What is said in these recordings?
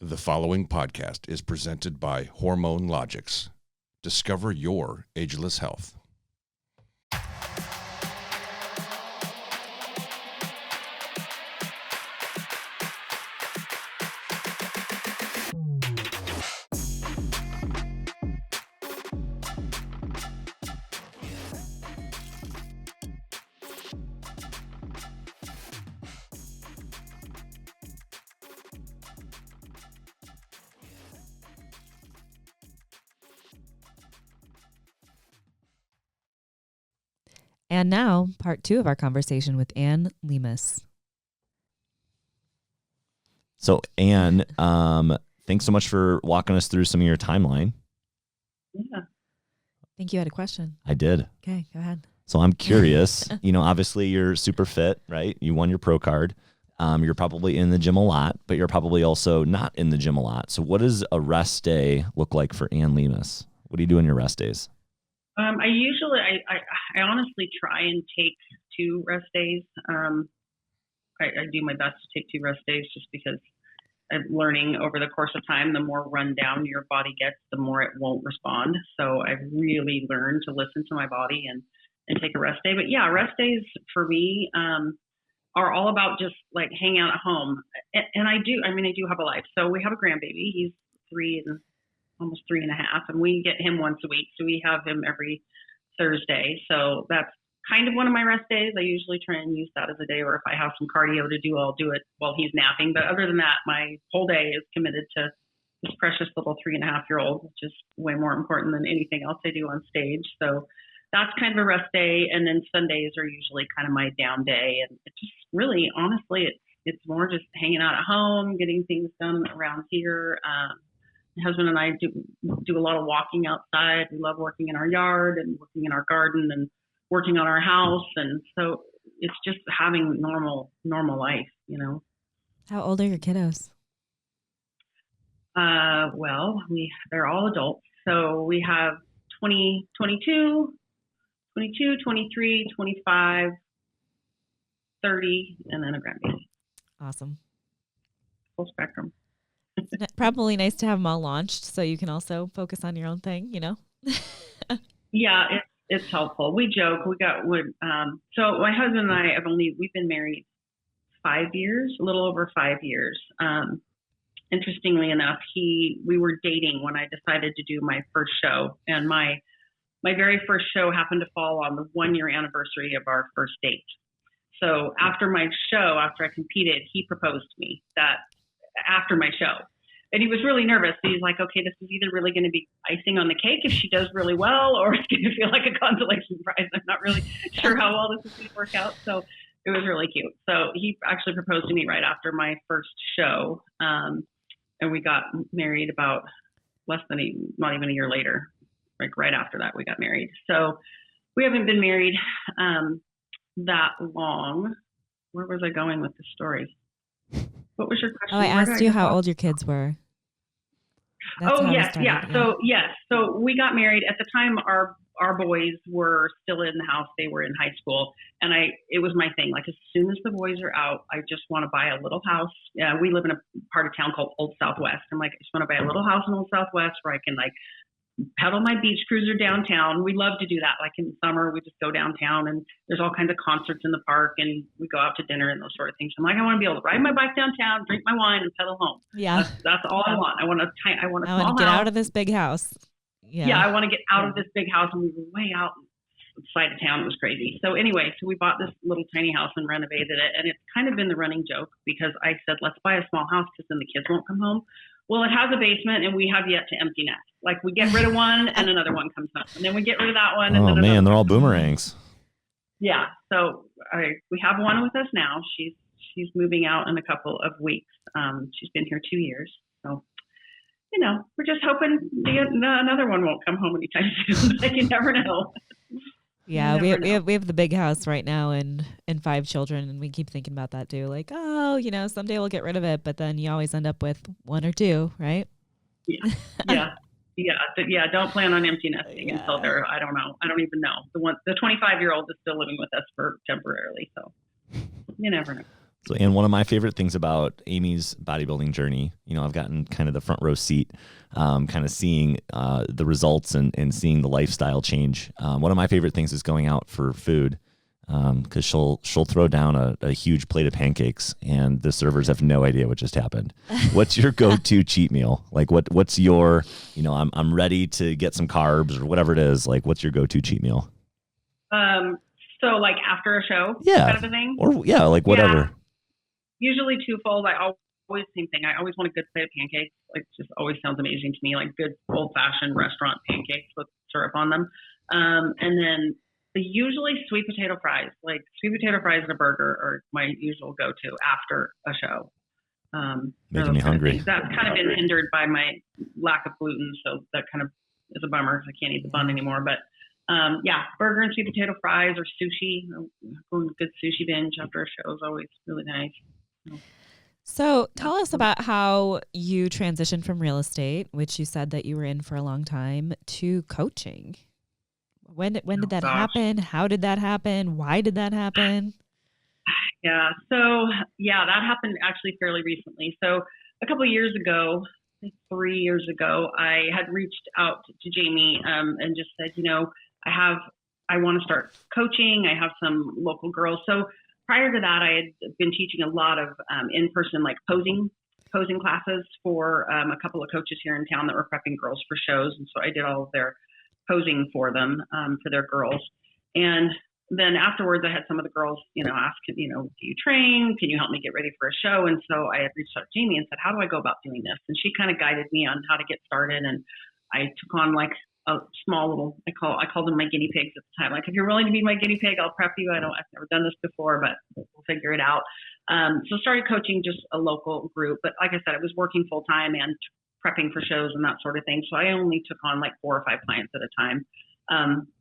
The following podcast is presented by Hormone Logics. Discover your ageless health. And now, part 2 of our conversation with Anne Lemus. So, Anne, thanks so much for walking us through some of your timeline. Yeah. I think you had a question. I did. Okay, go ahead. So I'm curious, obviously you're super fit, right? You won your pro card. You're probably in the gym a lot, but you're probably also not in the gym a lot. So what does a rest day look like for Anne Lemus? What do you do on your rest days? I honestly try and take 2 rest days. I do my best to take 2 rest days just because I'm learning over the course of time, the more run down your body gets, the more it won't respond. So I've really learned to listen to my body and take a rest day. But yeah, rest days for me are all about just like hanging out at home. And I do have a life. So we have a grandbaby. He's 3 and almost 3.5, and we get him once a week. So we have him every Thursday. So that's kind of one of my rest days. I usually try and use that as a day, or if I have some cardio to do, I'll do it while he's napping. But other than that, my whole day is committed to this precious little 3.5-year-old, which is way more important than anything else I do on stage. So that's kind of a rest day. And then Sundays are usually kind of my down day. And it's just really, honestly, it's more just hanging out at home, getting things done around here. My husband and I do a lot of walking outside. We love working in our yard and working in our garden and working on our house. And so it's just having normal life, How old are your kiddos? Well, they're all adults. So we have 22, 23, 25, 30, and then a grandbaby. Awesome. Full spectrum. It's probably nice to have them all launched so you can also focus on your own thing, Yeah, it's helpful. We joke. So my husband and I we've been married 5 years, a little over 5 years. Interestingly enough, we were dating when I decided to do my first show, and my very first show happened to fall on the 1-year anniversary of our first date. So after my show, after I competed, he proposed to me that after my show. And he was really nervous. He's like, okay, this is either really going to be icing on the cake if she does really well, or it's going to feel like a consolation prize. I'm not really sure how well this is going to work out. So it was really cute. So he actually proposed to me right after my first show. And we got married about not even a year later. Like right after that, we got married. So we haven't been married that long. Where was I going with this story? What was your question? Oh, I asked you how old your kids were. Yes. So we got married. At the time, our boys were still in the house. They were in high school. And it was my thing. Like, as soon as the boys are out, I just want to buy a little house. We live in a part of town called Old Southwest. I'm like, I just want to buy a little house in Old Southwest where I can pedal my beach cruiser downtown. We love to do that. Like in the summer, we just go downtown and there's all kinds of concerts in the park and we go out to dinner and those sort of things. I'm like, I want to be able to ride my bike downtown, drink my wine, and pedal home. Yeah. That's all I want. I want a small house. I want to get out of this big house. Yeah. I want to get out of this big house, and we were way out side of town. It was crazy. So anyway, we bought this little tiny house and renovated it. And it's kind of been the running joke because I said, let's buy a small house because then the kids won't come home. Well, it has a basement, and we have yet to empty nest. Like, we get rid of one, and another one comes home. And then we get rid of that one. And oh, man, they're all boomerangs. Yeah. So we have one with us now. She's moving out in a couple of weeks. She's been here 2 years. So, we're just hoping another one won't come home anytime soon. Like, you never know. Yeah, we have the big house right now and 5 children, and we keep thinking about that too. Like, someday we'll get rid of it, but then you always end up with 1 or 2, right? Yeah. Don't plan on empty nesting until they're, I don't know. I don't even know. The 25-year-old is still living with us temporarily, so you never know. So, and one of my favorite things about Amy's bodybuilding journey, I've gotten kind of the front row seat, kind of seeing the results and seeing the lifestyle change. One of my favorite things is going out for food, because she'll throw down a huge plate of pancakes and the servers have no idea what just happened. What's your go-to cheat meal? Like what's your, I'm ready to get some carbs or whatever it is. Like, what's your go-to cheat meal? So like after a show, yeah, kind of a thing? Or like whatever. Yeah. Usually twofold. I always same thing. I always want a good plate of pancakes. Like, just always sounds amazing to me. Like good old-fashioned restaurant pancakes with syrup on them. And then usually sweet potato fries. Like sweet potato fries and a burger are my usual go-to after a show. Making me hungry. That's kind of been hindered by my lack of gluten, so that kind of is a bummer because I can't eat the bun anymore. But burger and sweet potato fries or sushi. Going to good sushi binge after a show is always really nice. So tell us about how you transitioned from real estate, which you said that you were in for a long time, to coaching. When did that happen? How did that happen? Why did that happen? Yeah. So that happened actually fairly recently. So a couple of years ago, I think 3 years ago, I had reached out to Jamie and just said, I want to start coaching. I have some local girls. So prior to that, I had been teaching a lot of in-person like posing classes for a couple of coaches here in town that were prepping girls for shows. And so I did all of their posing for them, for their girls. And then afterwards, I had some of the girls, ask, do you train? Can you help me get ready for a show? And so I had reached out to Jamie and said, how do I go about doing this? And she kind of guided me on how to get started. And I took on like a small little, I called them my guinea pigs at the time. Like, if you're willing to be my guinea pig, I'll prep you. I've never done this before, but we'll figure it out. So started coaching just a local group. But like I said, I was working full time and prepping for shows and that sort of thing. So I only took on like 4 or 5 clients at a time,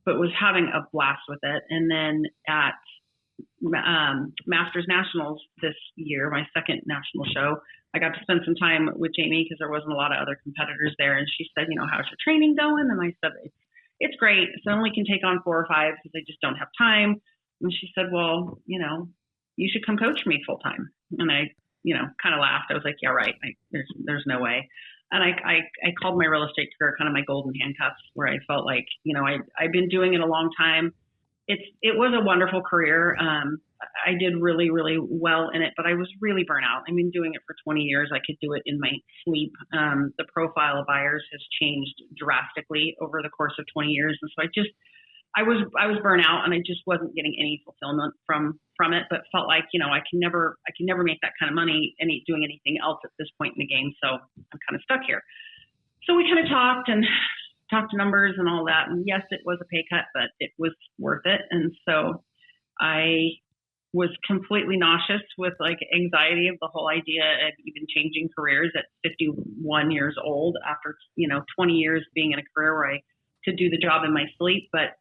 but was having a blast with it. And then at Masters Nationals this year, my second national show, I got to spend some time with Jamie because there wasn't a lot of other competitors there. And she said, how's your training going? And I said, it's great. So I only can take on 4 or 5 because I just don't have time. And she said, well, you should come coach me full time. And I, kind of laughed. I was like, yeah, right. There's no way. And I called my real estate career kind of my golden handcuffs, where I felt like, I've been doing it a long time. It was a wonderful career. I did really, really well in it, but I was really burnt out. I've been doing it for 20 years. I could do it in my sleep. The profile of buyers has changed drastically over the course of 20 years. And so I was burnt out, and I just wasn't getting any fulfillment from it, but felt like, I can never make that kind of money doing anything else at this point in the game. So I'm kind of stuck here. So we kind of talked numbers and all that. And yes, it was a pay cut, but it was worth it. And so I was completely nauseous with like anxiety of the whole idea of even changing careers at 51 years old after, 20 years being in a career where I could do the job in my sleep. But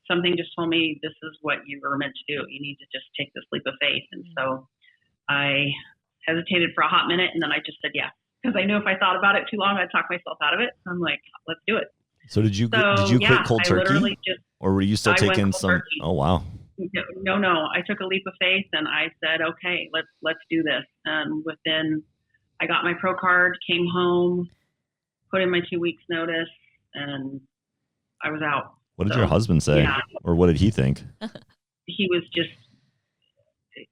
something just told me, this is what you were meant to do. You need to just take this leap of faith. And so I hesitated for a hot minute, and then I just said yes, because I knew if I thought about it too long, I'd talk myself out of it. I'm like, let's do it. So did you quit cold turkey, or were you still taking some? Turkey. Oh, wow. No. I took a leap of faith, and I said, okay, let's do this. And within, I got my pro card, came home, put in my 2 weeks notice, and I was out. What did your husband say? Yeah. Or what did he think? He was just,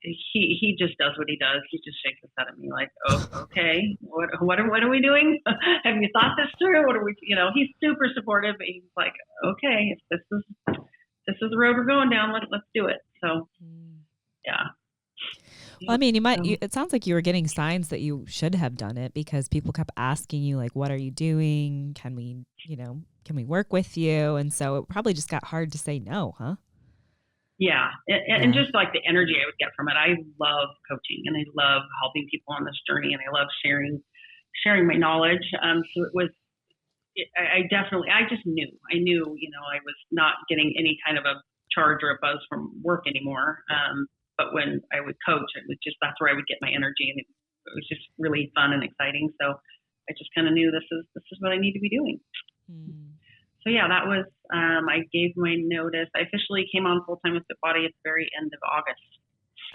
he just does what he does. He just shakes his head at me like, oh, okay, what are we doing? Have you thought this through? What are we, he's super supportive, but he's like, okay, if this is the road we're going down, let's do it. So, yeah. Well, I mean, it sounds like you were getting signs that you should have done it, because people kept asking you, like, what are you doing? Can we work with you? And so it probably just got hard to say no, huh? Yeah. And just like the energy I would get from it. I love coaching, and I love helping people on this journey, and I love sharing my knowledge. So it was, I just knew, I was not getting any kind of a charge or a buzz from work anymore. But when I would coach, it was just, that's where I would get my energy, and it was just really fun and exciting. So I just kind of knew this is what I need to be doing. So yeah, that was, I gave my notice. I officially came on full time with Fit Body at the very end of August.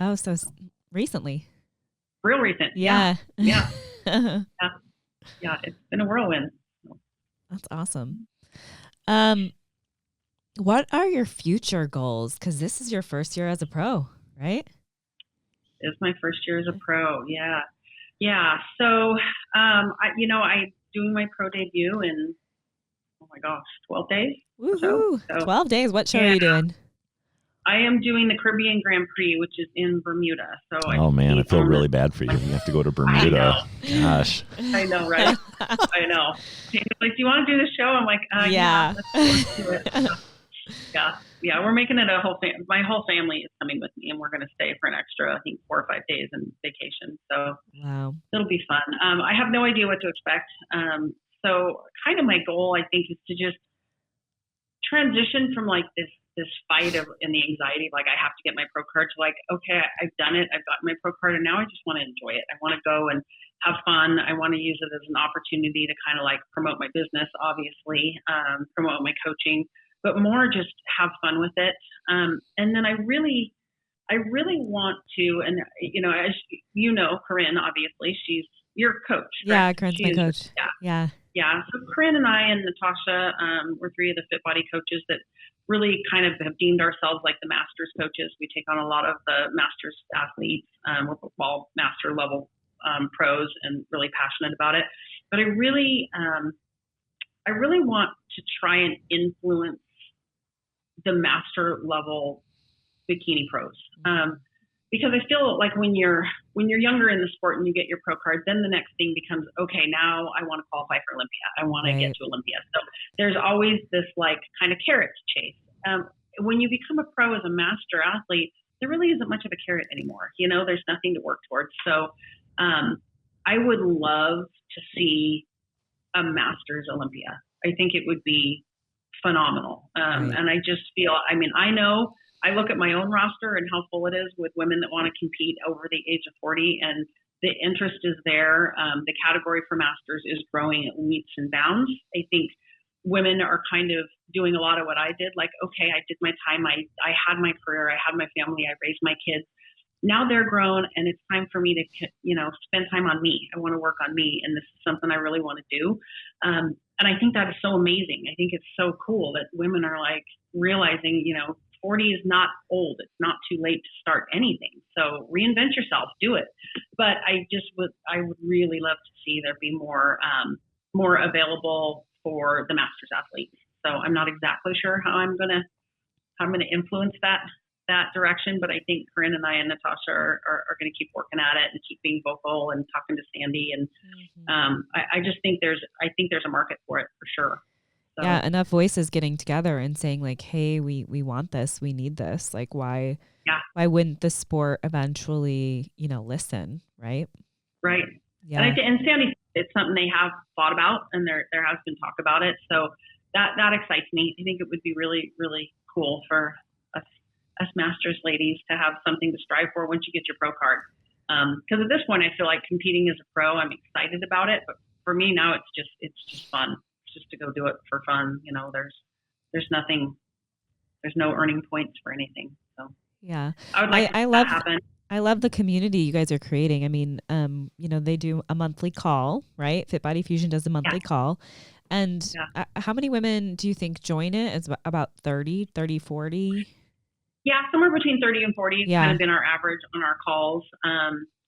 Oh, so recently. real recent. Yeah. Yeah. Yeah. It's been a whirlwind. That's awesome. What are your future goals? Because this is your first year as a pro, right? It's my first year as a pro. Yeah. Yeah. So, I doing my pro debut in, oh my gosh, 12 days. Woohoo! So, 12 days. What show are you doing? I am doing the Caribbean Grand Prix, which is in Bermuda. So oh man, I feel really bad for you. You have to go to Bermuda. Gosh. I know, right? I know. Like, do you want to do the show? I'm like, yeah. Let's do it. Yeah. We're making it my whole family is coming with me, and we're going to stay for an extra, I think, 4 or 5 days in vacation. So wow, it'll be fun. I have no idea what to expect. So kind of my goal, I think, is to just transition from like this fight and the anxiety of like, I have to get my pro card to like, okay, I've done it. I've got my pro card and now I just want to enjoy it. I want to go and have fun. I want to use it as an opportunity to kind of like promote my business, obviously, promote my coaching, but more just have fun with it. And then I really want to, and as you know, Corinne, obviously she's your coach. Yeah. Corinne's my coach. Yeah. Yeah. So Corinne and I and Natasha, we're 3 of the Fit Body coaches that really kind of have deemed ourselves like the masters coaches. We take on a lot of the masters athletes. We're all master level pros and really passionate about it. But I really want to try and influence the master level bikini pros. Because I feel like when you're younger in the sport and you get your pro card, then the next thing becomes, okay, now I want to qualify for Olympia. I want to get to Olympia. So there's always this like kind of carrot to chase. When you become a pro as a master athlete, there really isn't much of a carrot anymore. There's nothing to work towards. So I would love to see a Masters Olympia. I think it would be phenomenal. And I just feel, I look at my own roster and how full it is with women that want to compete over the age of 40, and the interest is there. The category for masters is growing at leaps and bounds. I think women are kind of doing a lot of what I did. Like, okay, I did my time. I had my career. I had my family. I raised my kids. Now they're grown, and it's time for me to, spend time on me. I want to work on me, and this is something I really want to do. And I think that is so amazing. I think it's so cool that women are like realizing, 40 is not old. It's not too late to start anything. So reinvent yourself, do it. But I would really love to see there be more available for the masters athletes. So I'm not exactly sure how I'm going to influence that direction, but I think Corinne and I and Natasha are going to keep working at it and keep being vocal and talking to Sandy. And I just think there's a market for it for sure. So. Yeah, enough voices getting together and saying like, hey, we want this, we need this. Like, why wouldn't the sport eventually, listen, right? Right. Yeah. And Sandy, it's something they have thought about, and there has been talk about it. So that excites me. I think it would be really, really cool for us masters ladies to have something to strive for once you get your pro card. Because at this point, I feel like competing as a pro, I'm excited about it, but for me now, it's just fun. Just to go do it for fun. There's nothing, there's no earning points for anything. So yeah, I would like to love happen. I love the community you guys are creating. I mean, they do a monthly call, right? Fit Body Fusion does a monthly call. And how many women do you think join it? It's about 30, 40? Yeah, somewhere between 30 and 40 has kind of been our average on our calls.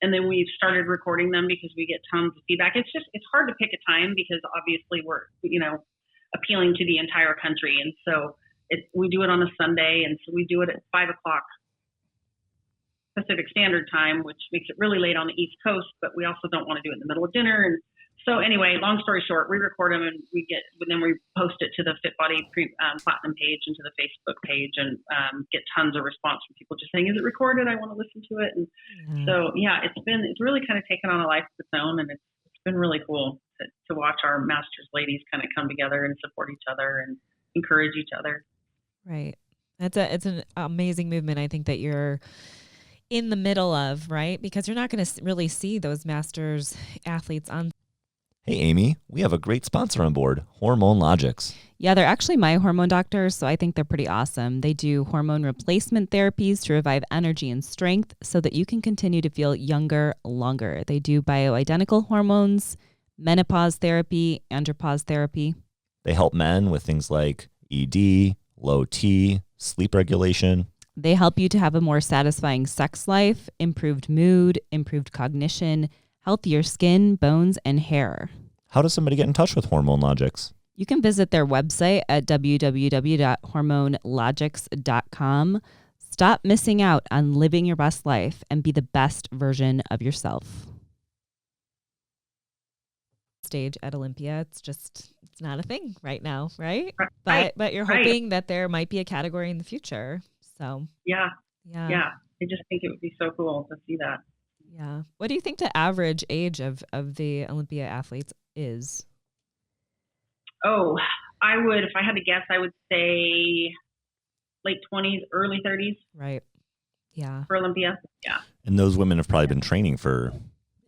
And then we've started recording them because we get tons of feedback. It's hard to pick a time because obviously we're, appealing to the entire country. And so we do it on a Sunday. And so we do it at 5:00 Pacific Standard Time, which makes it really late on the East Coast, but we also don't want to do it in the middle of dinner. And so anyway, long story short, we record them and then we post it to the Fit Body Platinum page and to the Facebook page, and get tons of response from people just saying, "Is it recorded? I want to listen to it." And so it's really kind of taken on a life of its own, and it's been really cool to watch our masters ladies kind of come together and support each other and encourage each other. Right. It's an amazing movement. I think that you're in the middle of, right? Because you're not going to really see those masters athletes on. Hey, Amy, we have a great sponsor on board, Hormone Logics. Yeah, they're actually my hormone doctors, so I think they're pretty awesome. They do hormone replacement therapies to revive energy and strength so that you can continue to feel younger longer. They do bioidentical hormones, menopause therapy, andropause therapy. They help men with things like ED, low T, sleep regulation. They help you to have a more satisfying sex life, improved mood, improved cognition, healthier skin, bones, and hair. How does somebody get in touch with Hormone Logics? You can visit their website at www.hormonelogics.com. Stop missing out on living your best life and be the best version of yourself. Stage at Olympia, it's not a thing right now, right? But you're hoping that there might be a category in the future. So yeah. I just think it would be so cool to see that. Yeah. What do you think the average age of the Olympia athletes is? Oh, if I had to guess, I would say late 20s, early 30s. Right. Yeah. For Olympia. Yeah. And those women have probably been training for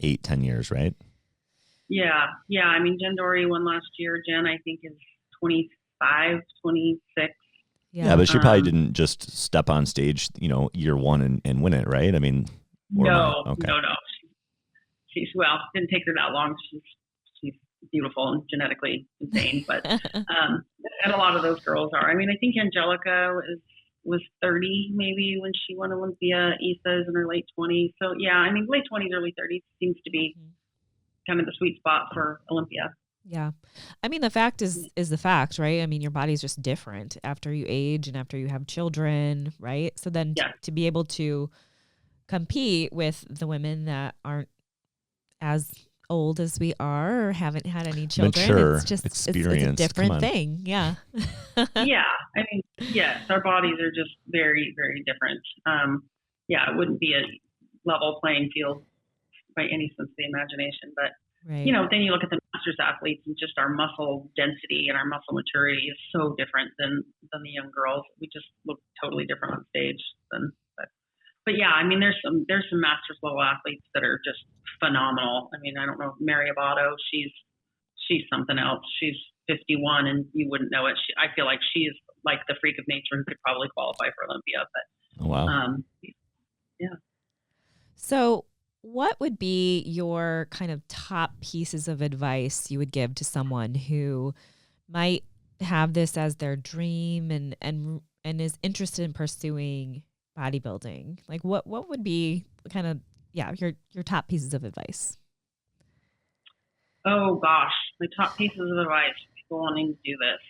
8-10 years, right? Yeah. I mean, Jen Dory won last year. Jen, I think, is 25, 26. Yeah, but she probably didn't just step on stage, year one and win it, right? I mean, no. She's didn't take her that long. She's beautiful and genetically insane, but and a lot of those girls are. I mean, I think Angelica was 30 maybe when she won Olympia. Issa's in her late 20s. So yeah, I mean, late 20s, early 30s seems to be kind of the sweet spot for Olympia. Yeah. I mean, the fact is the fact, right? I mean, your body's just different after you age and after you have children, right? So then to be able to compete with the women that aren't as old as we are or haven't had any children, mature, it's just it's a different thing. Yeah. Yeah. I mean, yes, our bodies are just very, very different. It wouldn't be a level playing field by any sense of the imagination, but right. Then you look at the masters athletes and just our muscle density and our muscle maturity is so different than the young girls. We just look totally different on stage but yeah, I mean, there's some masters level athletes that are just phenomenal. I mean, I don't know, Mary Abato, she's something else. She's 51 and you wouldn't know it. I feel like she's like the freak of nature who could probably qualify for Olympia, but wow. Yeah. So what would be your kind of top pieces of advice you would give to someone who might have this as their dream and is interested in pursuing bodybuilding? Like what would be kind of your top pieces of advice? Oh gosh, my top pieces of advice for people wanting to do this.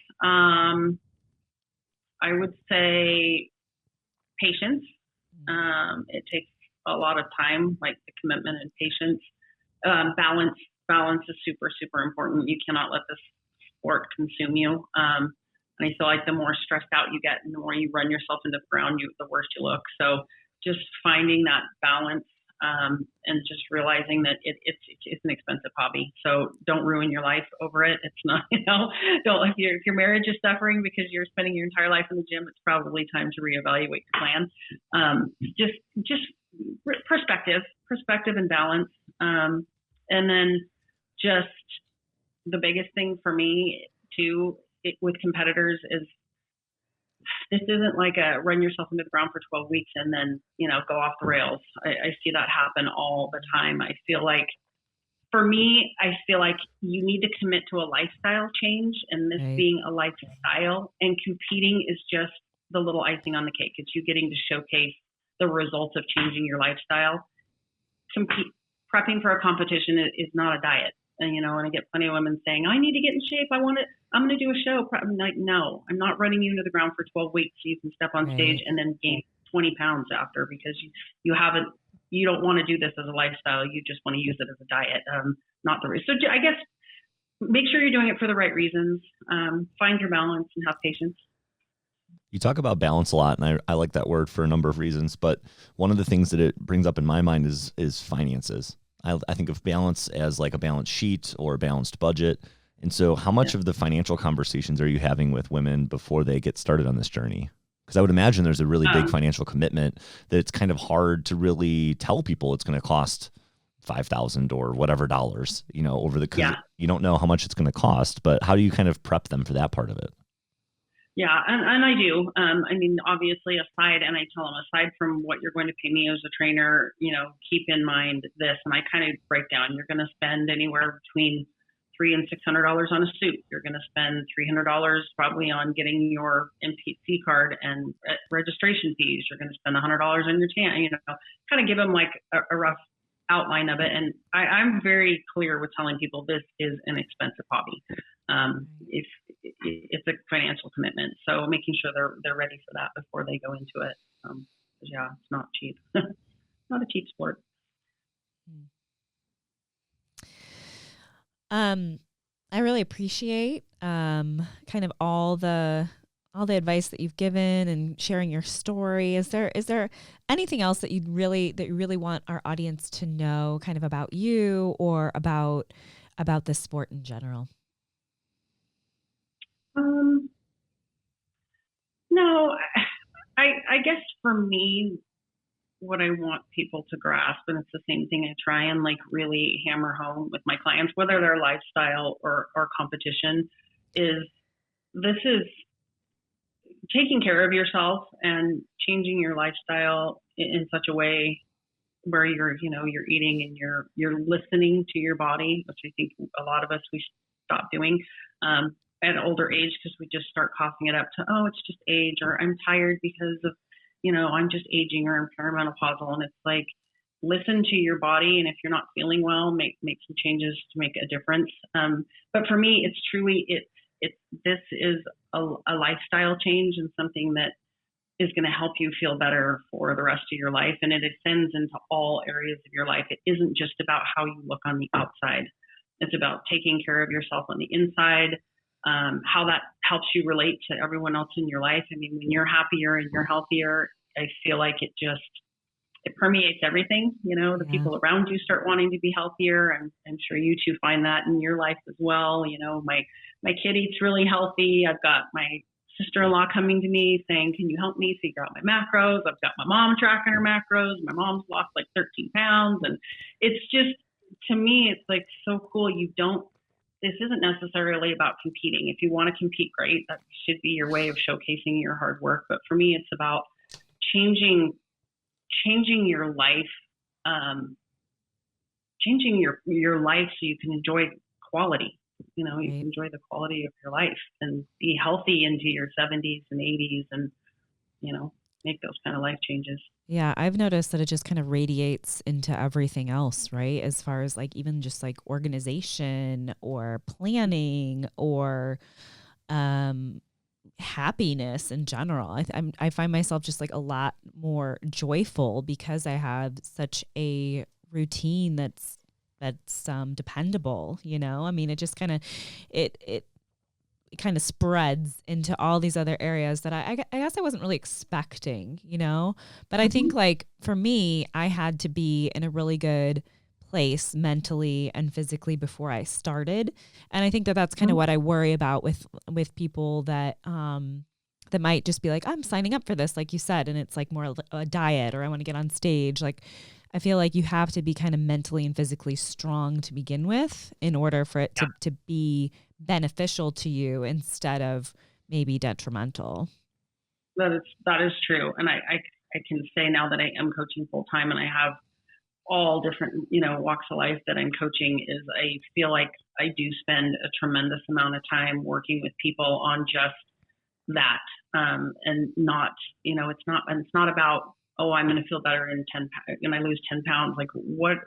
I would say patience. It takes a lot of time, like the commitment and patience. Balance is super, super important. You cannot let this sport consume you. And I feel like the more stressed out you get and the more you run yourself into the ground, the worse you look. So just finding that balance and just realizing that it's an expensive hobby. So don't ruin your life over it. It's not, if your marriage is suffering because you're spending your entire life in the gym, it's probably time to reevaluate your plan. Just perspective and balance. And then just the biggest thing for me too, with competitors is this isn't like a run yourself into the ground for 12 weeks and then, go off the rails. I see that happen all the time. I feel like you need to commit to a lifestyle change, and this being a lifestyle and competing is just the little icing on the cake. It's you getting to showcase the results of changing your lifestyle. Prepping for a competition is not a diet. And, and I get plenty of women saying, I need to get in shape. I'm going to do a show. I'm like, no, I'm not running you into the ground for 12 weeks so you can step on stage and then gain 20 pounds after, because you don't want to do this as a lifestyle. You just want to use it as a diet, not the reason. So I guess make sure you're doing it for the right reasons. Find your balance and have patience. You talk about balance a lot, and I like that word for a number of reasons. But one of the things that it brings up in my mind is finances. I think of balance as like a balance sheet or a balanced budget. And so how much of the financial conversations are you having with women before they get started on this journey? Because I would imagine there's a really big financial commitment that it's kind of hard to really tell people it's going to cost $5,000 or whatever dollars, over the, you don't know how much it's going to cost, but how do you kind of prep them for that part of it? Yeah, and I do. I mean, obviously, and I tell them, aside from what you're going to pay me as a trainer, keep in mind this, and I kind of break down. You're going to spend anywhere between $300 and $600 on a suit. You're going to spend $300 probably on getting your NPC card and registration fees. You're going to spend $100 on your tan. Kind of give them like a rough outline of it. And I'm very clear with telling people this is an expensive hobby. If it's a financial commitment, so making sure they're ready for that before they go into it. Yeah, it's not cheap. Not a cheap sport. I really appreciate kind of all the advice that you've given and sharing your story. Is there anything else that you really want our audience to know, kind of about you or about this sport in general? No, I guess for me, what I want people to grasp, and it's the same thing I try and like really hammer home with my clients, whether they're lifestyle or competition, is this is taking care of yourself and changing your lifestyle in such a way where you're eating and you're listening to your body, which I think a lot of us, we stop doing at an older age, because we just start coughing it up to, oh, it's just age, or I'm tired because of, I'm just aging, or I'm perimenopausal. And it's like, listen to your body. And if you're not feeling well, make some changes to make a difference. But for me, it's truly, this is a lifestyle change and something that is going to help you feel better for the rest of your life. And it extends into all areas of your life. It isn't just about how you look on the outside. It's about taking care of yourself on the inside, how that helps you relate to everyone else in your life. I mean, when you're happier and you're healthier, I feel like it permeates everything. The people around you start wanting to be healthier. And I'm sure you two find that in your life as well. My kid eats really healthy. I've got my sister-in-law coming to me saying, can you help me figure out my macros? I've got my mom tracking her macros. My mom's lost like 13 pounds. And it's just, to me, it's like so cool. This isn't necessarily about competing. If you want to compete, great. That should be your way of showcasing your hard work. But for me, it's about changing your life, changing your life so you can enjoy quality. You can enjoy the quality of your life and be healthy into your 70s and 80s, and make those kind of life changes. Yeah, I've noticed that it just kind of radiates into everything else, right? As far as like even just like organization or planning or happiness in general. I find myself just like a lot more joyful because I have such a routine that's dependable. I mean, it just kind of it kind of spreads into all these other areas that I guess I wasn't really expecting, but I think like for me, I had to be in a really good place mentally and physically before I started. And I think that that's kind of what I worry about with people that might just be like, I'm signing up for this, like you said, and it's like more a diet, or I want to get on stage. Like, I feel like you have to be kind of mentally and physically strong to begin with in order for it to be beneficial to you instead of maybe detrimental. That is true. And I can say now that I am coaching full time and I have all different, walks of life that I'm coaching, is I feel like I do spend a tremendous amount of time working with people on just that. And not, it's not about, oh, I'm going to feel better in 10 pounds and I lose 10 pounds. Like what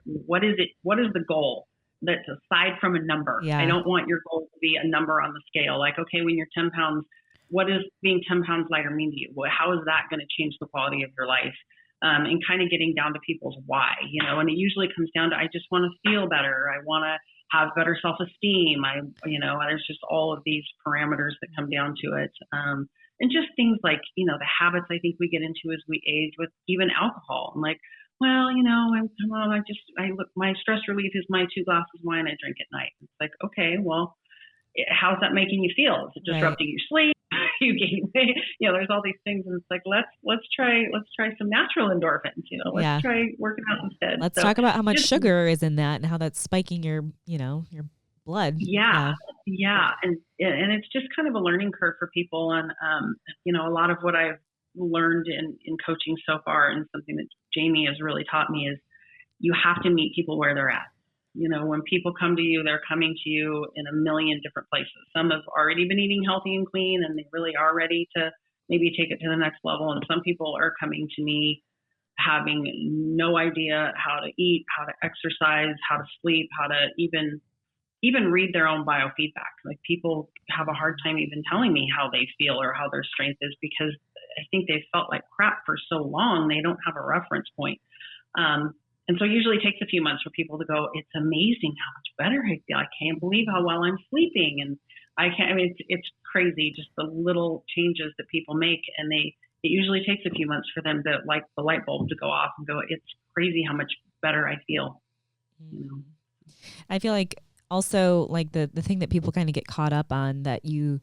is it? What is the goal? That's aside from a number. Yeah. I don't want your goal to be a number on the scale. Like, okay, when you're 10 pounds, what does being 10 pounds lighter mean to you? How is that going to change the quality of your life? And kind of getting down to people's why, and it usually comes down to, I just want to feel better. I want to have better self-esteem. There's just all of these parameters that come down to it. And just things like, the habits I think we get into as we age, with even alcohol. I'm like, well, my stress relief is my 2 glasses of wine I drink at night. It's like, okay, well, how's that making you feel? Is it disrupting your sleep? You gain weight? There's all these things, and it's like, let's try some natural endorphins. Let's try working out instead. Let's talk about how much sugar is in that and how that's spiking your blood blood. Yeah. And it's just kind of a learning curve for people. And, a lot of what I've learned in coaching so far, and something that Jamie has really taught me, is you have to meet people where they're at. When people come to you, they're coming to you in a million different places. Some have already been eating healthy and clean, and they really are ready to maybe take it to the next level. And some people are coming to me having no idea how to eat, how to exercise, how to sleep, how to even read their own biofeedback. Like, people have a hard time even telling me how they feel or how their strength is, because I think they've felt like crap for so long, they don't have a reference point. And so it usually takes a few months for people to go, it's amazing how much better I feel. I can't believe how well I'm sleeping. And it's crazy, just the little changes that people make. And it usually takes a few months for them to, like, the light bulb to go off and go, it's crazy how much better I feel. I feel like also, like, the thing that people kind of get caught up on that you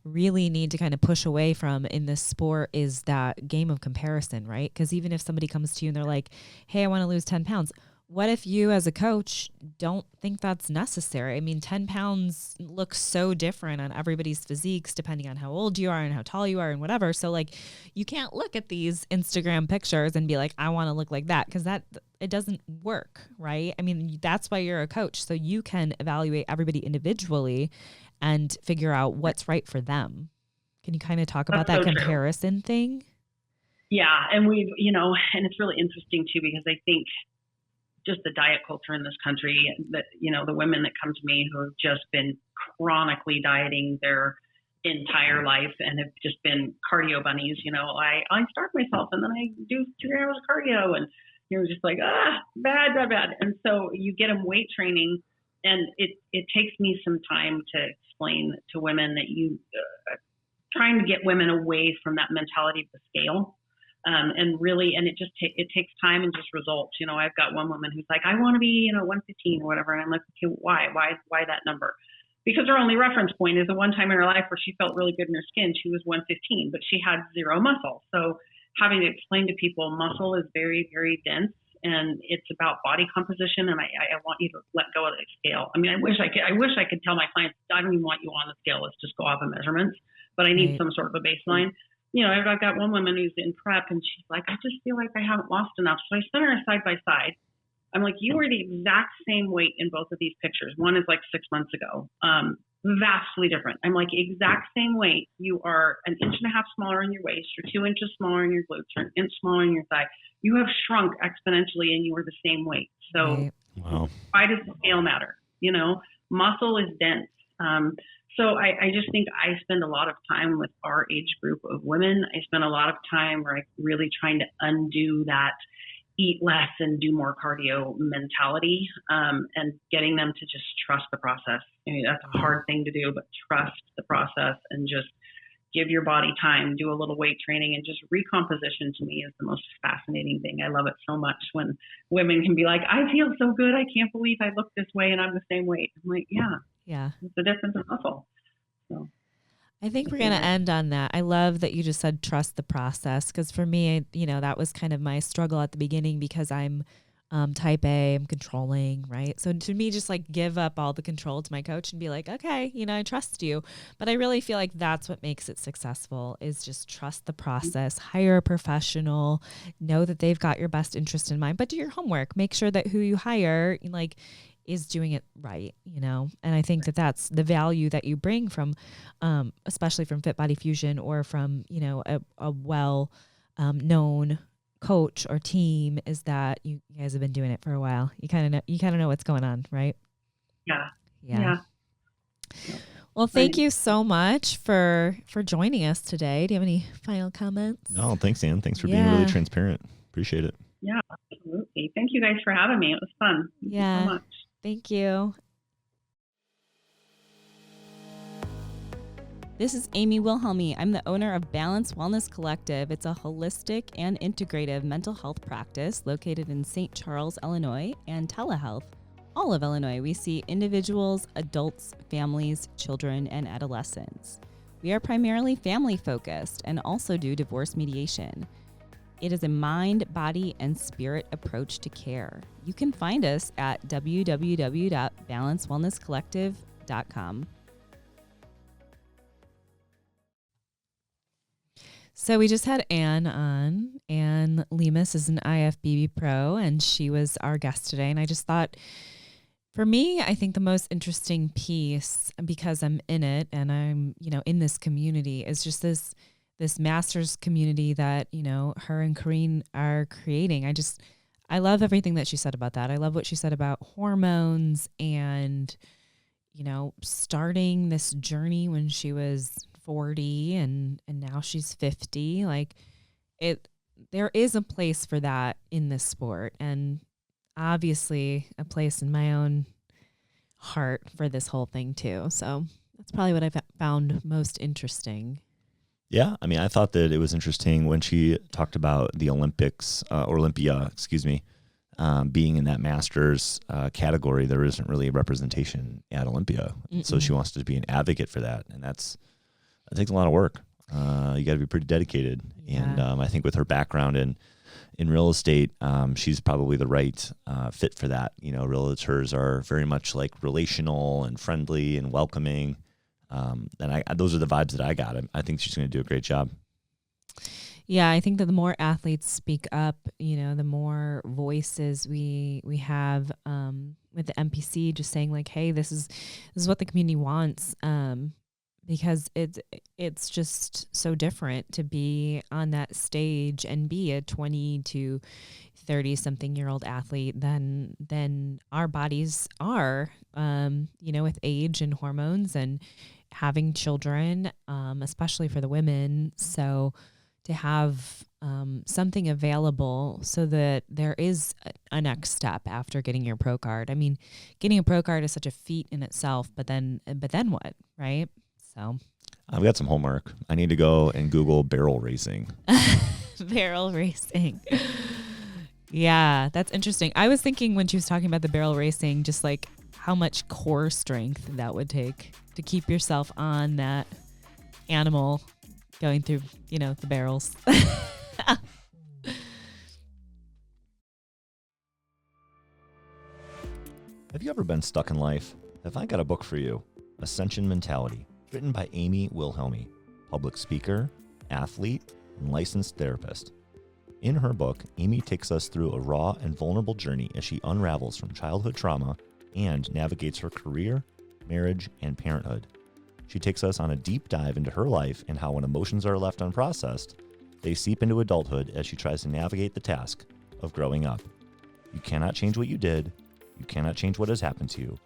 really need to kind of push away from in this sport is that game of comparison, right? Because even if somebody comes to you and they're like, hey, I want to lose 10 pounds. What if you as a coach don't think that's necessary? I mean, 10 pounds looks so different on everybody's physiques depending on how old you are and how tall you are and whatever. So, like, you can't look at these Instagram pictures and be like, I want to look like that, because it doesn't work, right? I mean, that's why you're a coach, so you can evaluate everybody individually and figure out what's right for them. Can you kind of talk about that comparison thing? Yeah. And and it's really interesting too, because I think just the diet culture in this country, that, the women that come to me who have just been chronically dieting their entire life and have just been cardio bunnies, I starve myself and then I do 2 hours of cardio, and you're just like, bad. And so you get them weight training, and it takes me some time to explain to women that trying to get women away from that mentality of the scale. And it takes time and just results. I've got one woman who's like, I want to be, 115 or whatever. And I'm like, okay, why that number? Because her only reference point is the one time in her life where she felt really good in her skin. She was 115, but she had zero muscle. So having to explain to people, muscle is very, very dense, and it's about body composition. And I want you to let go of the scale. I mean, I wish I could tell my clients, I don't even want you on the scale. Let's just go off of measurements, but I need some sort of a baseline. I've got one woman who's in prep, and she's like, I just feel like I haven't lost enough. So I sent her side by side. I'm like, you are the exact same weight in both of these pictures. One is like 6 months ago. Vastly different. I'm like, exact same weight. You are 1.5 inches smaller in your waist. You're 2 inches smaller in your glutes. You're 1 inch smaller in your thigh. You have shrunk exponentially, and you are the same weight. So why does the scale matter? Muscle is dense. So I just think I spend a lot of time with our age group of women. I spend a lot of time really trying to undo that eat less and do more cardio mentality, and getting them to just trust the process. I mean, that's a hard thing to do, but trust the process and just give your body time, do a little weight training, and just recomposition to me is the most fascinating thing. I love it so much when women can be like, I feel so good. I can't believe I look this way and I'm the same weight. I'm like, yeah, it's the difference in muscle. So I think we're going to end on that. I love that you just said trust the process, because for me, that was kind of my struggle at the beginning, because I'm type A, I'm controlling, right? So to me, just like give up all the control to my coach and be like, okay, I trust you. But I really feel like that's what makes it successful, is just trust the process, hire a professional, know that they've got your best interest in mind, but do your homework, make sure that who you hire, is doing it right, and I think that that's the value that you bring from, especially from Fit Body Fusion, or from, a well known coach or team, is that you guys have been doing it for a while. You kind of know what's going on, right? Yeah. Well, thank you so much for joining us today. Do you have any final comments? No, thanks, Anne. Thanks for being really transparent. Appreciate it. Yeah, absolutely. Thank you guys for having me. It was fun. Thank you so much. Thank you. This is Amy Wilhelmy. I'm the owner of Balance Wellness Collective. It's a holistic and integrative mental health practice located in St. Charles, Illinois, and telehealth. All of Illinois, we see individuals, adults, families, children, and adolescents. We are primarily family focused and also do divorce mediation. It is a mind, body, and spirit approach to care. You can find us at www.balancewellnesscollective.com. ascensionmentality.com. So we just had Anne on. Anne Lemus is an IFBB Pro, and she was our guest today. And I just thought, for me, I think the most interesting piece, because I'm in it and I'm, in this community, is just this master's community that, her and Corrine are creating. I love everything that she said about that. I love what she said about hormones and, starting this journey when she was 40 and now she's 50. There is a place for that in this sport, and obviously a place in my own heart for this whole thing too. So that's probably what I found most interesting. Yeah, I mean, I thought that it was interesting when she talked about the Olympia, being in that masters category. There isn't really a representation at Olympia. So she wants to be an advocate for that. And that takes a lot of work. You got to be pretty dedicated. Yeah. And I think with her background in real estate, she's probably the right fit for that. Realtors are very much relational and friendly and welcoming. And those are the vibes that I got. I think she's going to do a great job. Yeah, I think that the more athletes speak up, the more voices we have with the NPC, just saying hey, this is what the community wants, because it's just so different to be on that stage and be a 20 to 30 something year old athlete than our bodies are, with age and hormones and having children, especially for the women. So to have something available so that there is a next step after getting your pro card. I mean, getting a pro card is such a feat in itself, but then what, right? So I've got some homework. I need to go and Google barrel racing. Barrel racing. Yeah, that's interesting. I was thinking when she was talking about the barrel racing, just how much core strength that would take to keep yourself on that animal going through, the barrels. Have you ever been stuck in life? Have I got a book for you? Ascension Mentality, written by Amy Wilhelmi, public speaker, athlete, and licensed therapist. In her book, Amy takes us through a raw and vulnerable journey as she unravels from childhood trauma and navigates her career, marriage, and parenthood. She takes us on a deep dive into her life and how when emotions are left unprocessed, they seep into adulthood as she tries to navigate the task of growing up. You cannot change what you did. You cannot change what has happened to you.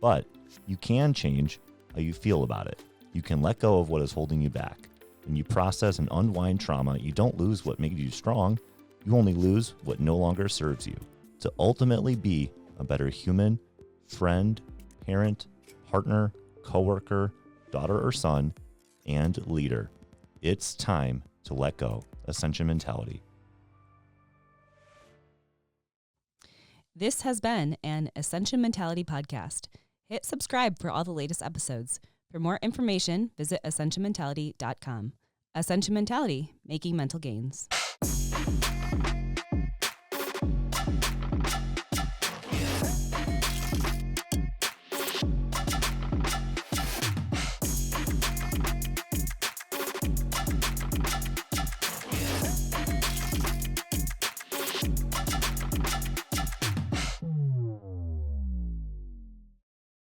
But you can change how you feel about it. You can let go of what is holding you back. When you process and unwind trauma, you don't lose what made you strong. You only lose what no longer serves you. To ultimately be a better human, friend, parent, partner, coworker, daughter or son, and leader. It's time to let go. Ascension Mentality. This has been an Ascension Mentality podcast. Hit subscribe for all the latest episodes. For more information, visit ascensionmentality.com. Ascension Mentality, making mental gains.